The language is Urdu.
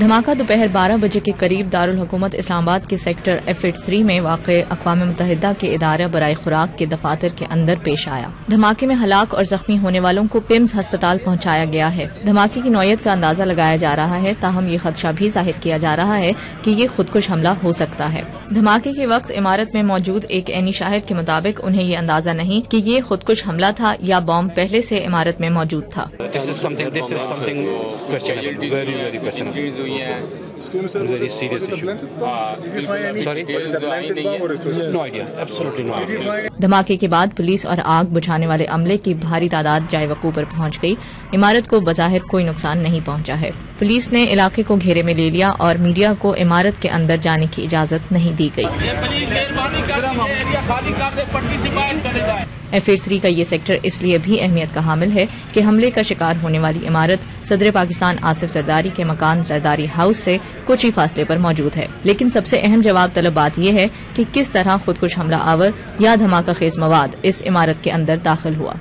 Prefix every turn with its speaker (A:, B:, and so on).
A: دھماکہ دوپہر 12 بجے کے قریب دارالحکومت اسلام آباد کے سیکٹر F83 میں واقع اقوام متحدہ کے ادارہ برائے خوراک کے دفاتر کے اندر پیش آیا۔ دھماکے میں ہلاک اور زخمی ہونے والوں کو پیمز ہسپتال پہنچایا گیا ہے۔ دھماکے کی نوعیت کا اندازہ لگایا جا رہا ہے، تاہم یہ خدشہ بھی ظاہر کیا جا رہا ہے کہ یہ خودکش حملہ ہو سکتا ہے۔ دھماکے کے وقت عمارت میں موجود ایک عینی شاہد کے مطابق انہیں یہ اندازہ نہیں کہ یہ خودکش حملہ تھا یا بم پہلے سے عمارت میں موجود تھا۔
B: Very serious issue. Sorry? No idea. Absolutely no idea.
A: دھماکے کے بعد پولیس اور آگ بجھانے والے عملے کی بھاری تعداد جائے وقوع پر پہنچ گئی۔ عمارت کو بظاہر کوئی نقصان نہیں پہنچا ہے۔ پولیس نے علاقے کو گھیرے میں لے لیا اور میڈیا کو عمارت کے اندر جانے کی اجازت نہیں دی گئی۔ F83 کا یہ سیکٹر اس لیے بھی اہمیت کا حامل ہے کہ حملے کا شکار ہونے والی عمارت صدر پاکستان آصف زرداری کے مکان زرداری ہاؤس سے کچھ ہی فاصلے پر موجود ہے۔ لیکن سب سے اہم جواب طلب بات یہ ہے کہ کس طرح خودکش حملہ آور یا دھماکہ خیز مواد اس عمارت کے اندر داخل ہوا۔